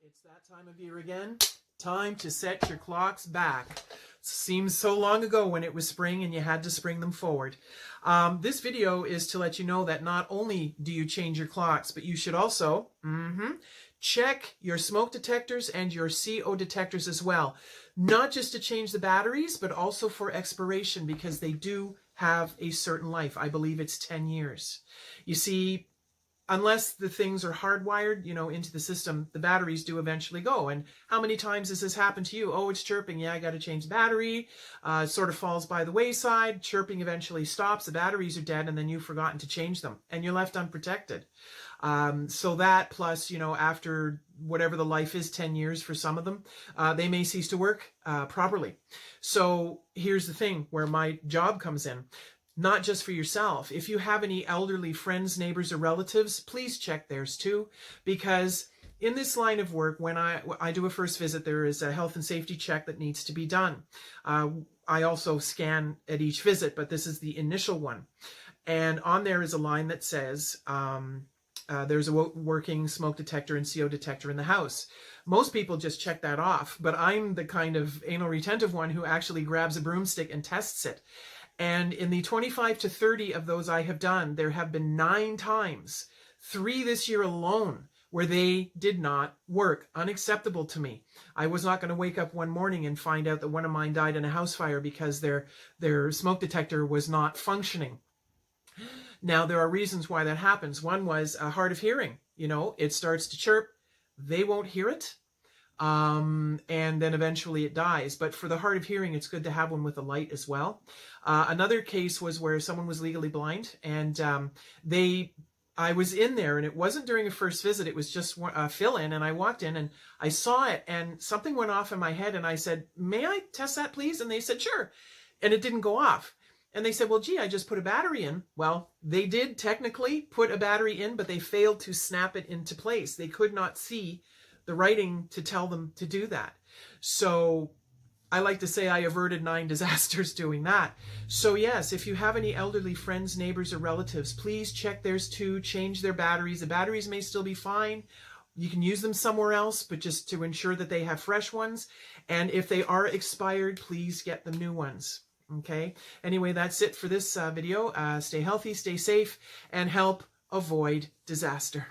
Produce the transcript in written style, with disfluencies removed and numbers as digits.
It's that time of year again. Time to set your clocks back. Seems so long ago when it was spring and you had to spring them forward. This video is to let you know that not only do you change your clocks, but you should also check your smoke detectors and your CO detectors as well. Not just to change the batteries, but also for expiration, because they do have a certain life. I believe it's 10 years. You see, unless the things are hardwired, into the system, the batteries do eventually go. And how many times has this happened to you? Oh, it's chirping. Yeah, I got to change the battery. It sort of falls by the wayside. Chirping eventually stops. The batteries are dead, and then you've forgotten to change them, and you're left unprotected. So that plus, after whatever the life is, 10 years for some of them, they may cease to work properly. So here's the thing where my job comes in. Not just for yourself. If you have any elderly friends, neighbors, or relatives, please check theirs too, because in this line of work, when I do a first visit, there is a health and safety check that needs to be done. I also scan at each visit, but this is the initial one. And on there is a line that says, there's a working smoke detector and CO detector in the house. Most people just check that off, but I'm the kind of anal retentive one who actually grabs a broomstick and tests it. And in the 25 to 30 of those I have done, there have been 9 times, 3 this year alone, where they did not work. Unacceptable to me. I was not going to wake up one morning and find out that one of mine died in a house fire because their smoke detector was not functioning. Now, there are reasons why that happens. One was hard of hearing. It starts to chirp. They won't hear it. And then eventually it dies. But for the hard of hearing, it's good to have one with a light as well. Another case was where someone was legally blind, and I was in there, and it wasn't during a first visit, it was just a fill-in, and I walked in and I saw it, and something went off in my head, and I said, "May I test that, please?" And they said, "Sure." And it didn't go off. And they said, "Well, gee, I just put a battery in." Well, they did technically put a battery in, but they failed to snap it into place. They could not see the writing to tell them to do that. So I like to say I averted 9 disasters doing that. So yes, if you have any elderly friends, neighbors, or relatives, please check theirs too, change their batteries. The batteries may still be fine. You can use them somewhere else, but just to ensure that they have fresh ones. And if they are expired, please get them new ones. Okay? Anyway, that's it for this video. Stay healthy, stay safe, and help avoid disaster.